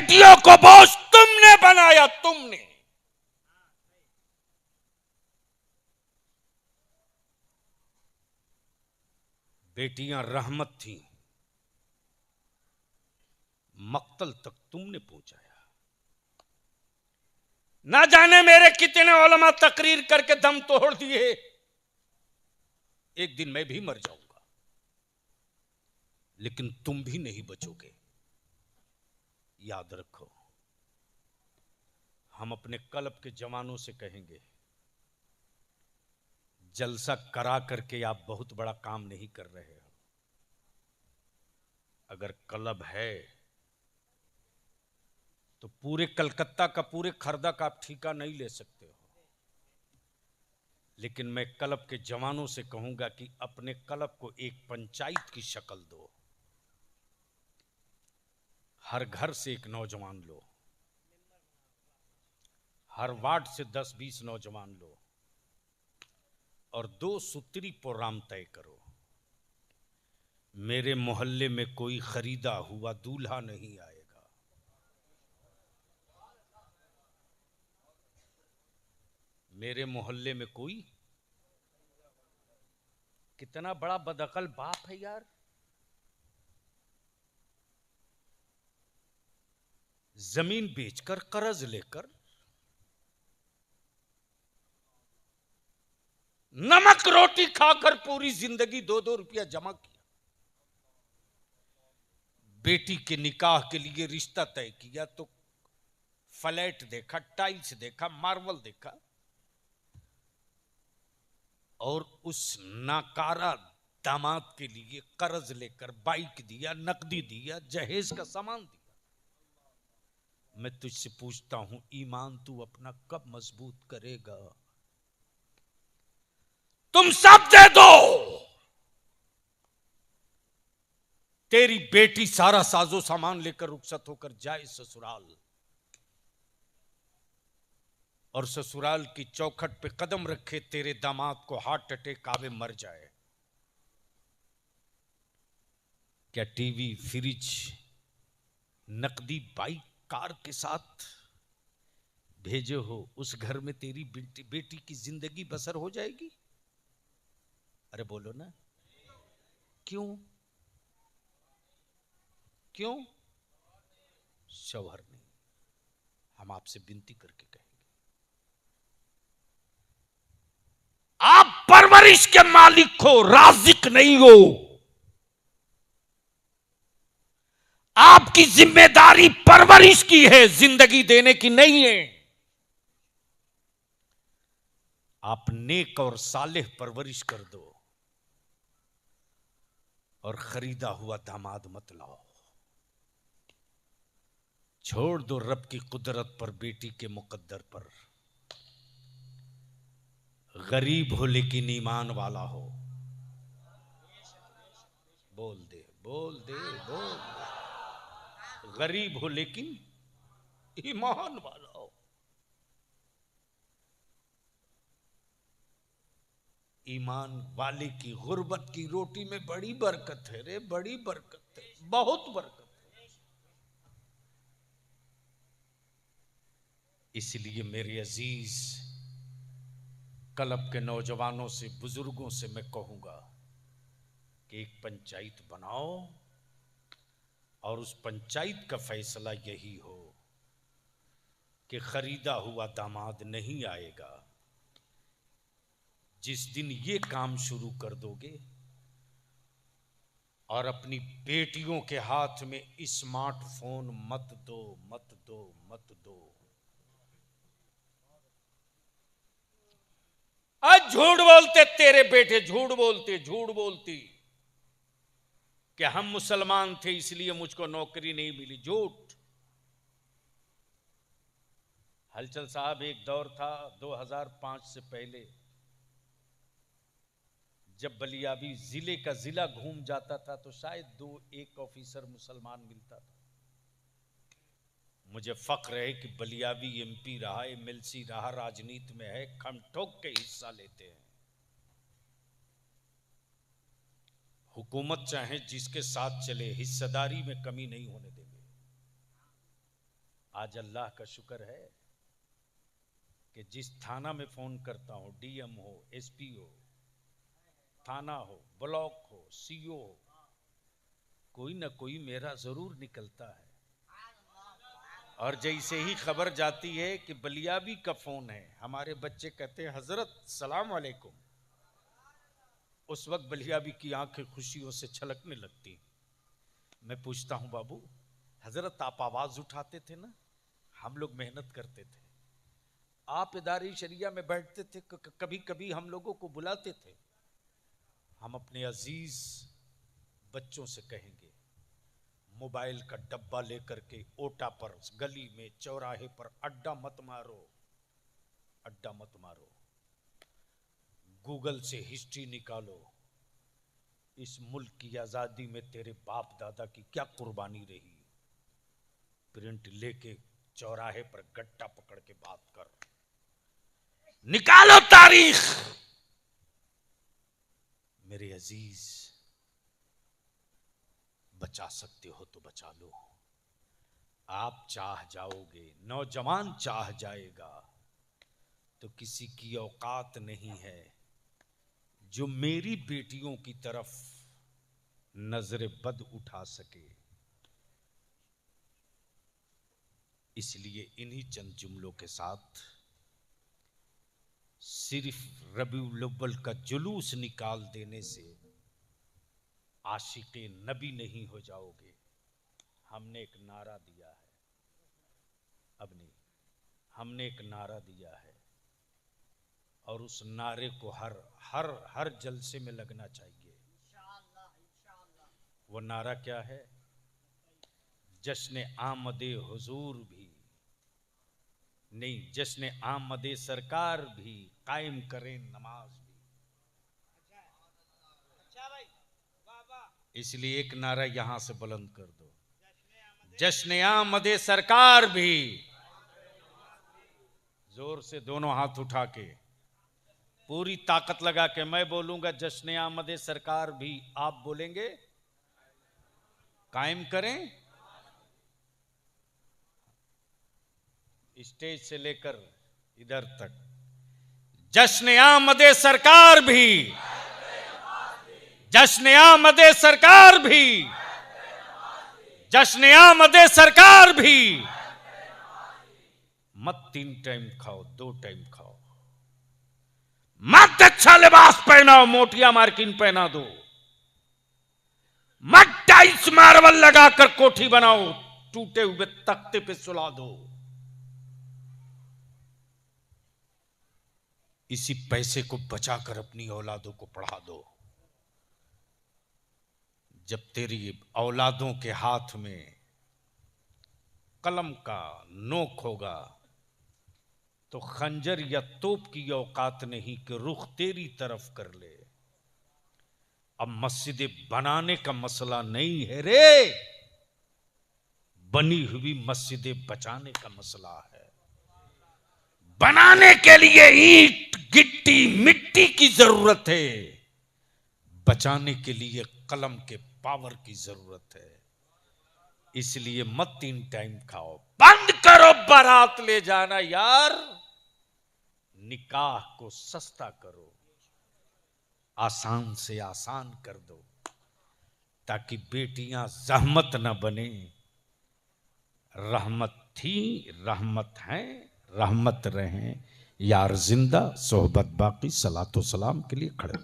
बेटियों को बोझ तुमने बनाया, तुमने। बेटियां रहमत थी, मक्तल तक तुमने पहुंचाया। ना जाने मेरे कितने उलमा तकरीर करके दम तोड़ दिए। एक दिन मैं भी मर जाऊंगा, लेकिन तुम भी नहीं बचोगे। याद रखो, हम अपने कल्ब के जवानों से कहेंगे, जलसा करा करके आप बहुत बड़ा काम नहीं कर रहे हो। अगर कल्ब है तो पूरे कलकत्ता का, पूरे खर्दा का आप ठेका नहीं ले सकते हो। लेकिन मैं कल्ब के जवानों से कहूंगा कि अपने कल्ब को एक पंचायत की शक्ल दो। हर घर से एक नौजवान लो, हर वार्ड से 10-20 नौजवान लो और 2 सूत्री प्रोग्राम तय करो। मेरे मोहल्ले में कोई खरीदा हुआ दूल्हा नहीं आएगा। मेरे मोहल्ले में कोई, कितना बड़ा बदअकल बाप है यार। जमीन बेचकर, कर्ज लेकर, नमक रोटी खाकर पूरी जिंदगी 2-2 रुपया जमा किया। बेटी के निकाह के लिए रिश्ता तय किया तो फ्लैट देखा, टाइल्स देखा, मार्बल देखा, और उस नाकारा दामाद के लिए कर्ज लेकर बाइक दिया, नकदी दिया, जहेज का सामान दिया। मैं तुझसे पूछता हूं, ईमान तू अपना कब मजबूत करेगा? तुम सब दे दो, तेरी बेटी सारा साजो सामान लेकर रुखसत होकर जाए ससुराल, और ससुराल की चौखट पे कदम रखे तेरे दामाद को हार्ट अटैक आवे, मर जाए। क्या टीवी, फ्रिज, नकदी, बाइक, कार के साथ भेजे हो उस घर में तेरी बेटी की जिंदगी बसर हो जाएगी? अरे बोलो ना, क्यों? क्यों? शौहर नहीं। हम आपसे विनती करके कहेंगे, आप परवरिश के मालिक हो, राजिक नहीं हो। आपकी जिम्मेदारी परवरिश की है, जिंदगी देने की नहीं है। आप नेक और सालेह परवरिश कर दो और खरीदा हुआ दामाद मत लाओ। छोड़ दो रब की कुदरत पर, बेटी के मुकद्दर पर। गरीब हो लेकिन ईमान वाला हो। बोल दे, बोल दे, बोल दे। गरीब हो लेकिन ईमान वाला हो। ईमान वाले की गुर्बत की रोटी में बड़ी बरकत है रे, बड़ी बरकत है, बहुत बरकत है। इसलिए मेरे अजीज कलब के नौजवानों से, बुजुर्गों से मैं कहूंगा कि एक पंचायत बनाओ और उस पंचायत का फैसला यही हो कि खरीदा हुआ दामाद नहीं आएगा। जिस दिन ये काम शुरू कर दोगे और अपनी बेटियों के हाथ में स्मार्टफोन मत दो, मत दो, मत दो। आज झूठ बोलते तेरे बेटे, झूठ बोलते, झूठ बोलती कि हम मुसलमान थे इसलिए मुझको नौकरी नहीं मिली। झूठ। हलचल साहब, एक दौर था 2005 से पहले, जब बलियाबी जिले का जिला घूम जाता था तो शायद 2-1 ऑफिसर मुसलमान मिलता था। मुझे फख्र है कि बलियाबी एमपी रहा, एमएलसी रहा, राजनीति में है, खम ठोक के हिस्सा लेते हैं। हुकूमत चाहे जिसके साथ चले, हिस्सेदारी में कमी नहीं होने देंगे। आज अल्लाह का शुक्र है कि जिस थाना में फोन करता हूं, डीएम हो, एसपी हो, थाना हो, ब्लॉक हो, सीओ हो, कोई ना कोई मेरा जरूर निकलता है। और जैसे ही खबर जाती है कि बलियाबी का फोन है, हमारे बच्चे कहते हैं हजरत सलाम वालेकुम, उस वक्त बलियाबी की आंखें खुशियों से छलकने लगती। मैं पूछता हूं बाबू, हजरत आप आवाज उठाते थे ना, हम लोग मेहनत करते थे, आप इदारे शरिया में बैठते थे, कभी कभी हम लोगों को बुलाते थे। हम अपने अजीज बच्चों से कहेंगे मोबाइल का डब्बा लेकर के ओटा पर, गली में, चौराहे पर अड्डा मत मारो, अड्डा मत मारो। गूगल से हिस्ट्री निकालो, इस मुल्क की आजादी में तेरे बाप दादा की क्या कुर्बानी रही। प्रिंट लेके चौराहे पर गट्टा पकड़ के बात कर, निकालो तारीख। मेरे अजीज, बचा सकते हो तो बचा लो। आप चाह जाओगे, नौजवान चाह जाएगा, तो किसी की औकात नहीं है जो मेरी बेटियों की तरफ नजर बद उठा सके। इसलिए इन्हीं चंद जुमलों के साथ सिर्फ रबीउल अव्वल का जुलूस निकाल देने से आशिक़े नबी नहीं हो जाओगे। हमने एक नारा दिया है, अब नहीं, हमने एक नारा दिया है और उस नारे को हर हर हर जलसे में लगना चाहिए। वो नारा क्या है? जश्न आमदे हुजूर भी नहीं, जश्न आमदे सरकार भी कायम करें नमाज भी। इसलिए एक नारा यहां से बुलंद कर दो, जश्न आमदे सरकार भी। जोर से दोनों हाथ उठा के, पूरी ताकत लगा के मैं बोलूंगा जश्न आमदे सरकार भी, आप बोलेंगे कायम करें। स्टेज से लेकर इधर तक, जश्न आमदे सरकार भी, जश्न आमदे सरकार भी, जश्न आमदे सरकार भी। मत 3 टाइम खाओ, 2 टाइम खाओ। मत अच्छा लिबास पहनाओ, मोटिया मार्किन पहना दो। मत टाइल्स मार्बल लगाकर कोठी बनाओ, टूटे हुए तख्ते पे सुला दो। इसी पैसे को बचाकर अपनी औलादों को पढ़ा दो। जब तेरी औलादों के हाथ में कलम का नोक होगा तो खंजर या तोप की औकात नहीं कि रुख तेरी तरफ कर ले। अब मस्जिदें बनाने का मसला नहीं है रे, बनी हुई मस्जिदें बचाने का मसला है। बनाने के लिए ईंट, गिट्टी, मिट्टी की जरूरत है, बचाने के लिए कलम के पावर की जरूरत है। इसलिए मत 3 टाइम खाओ, बंद करो बारात ले जाना यार, निकाह को सस्ता करो, आसान से आसान कर दो, ताकि बेटियां जहमत न बने। रहमत थी, रहमत हैं, रहमत रहें। यार जिंदा, सोहबत बाकी। सलातो सलाम के लिए खड़े।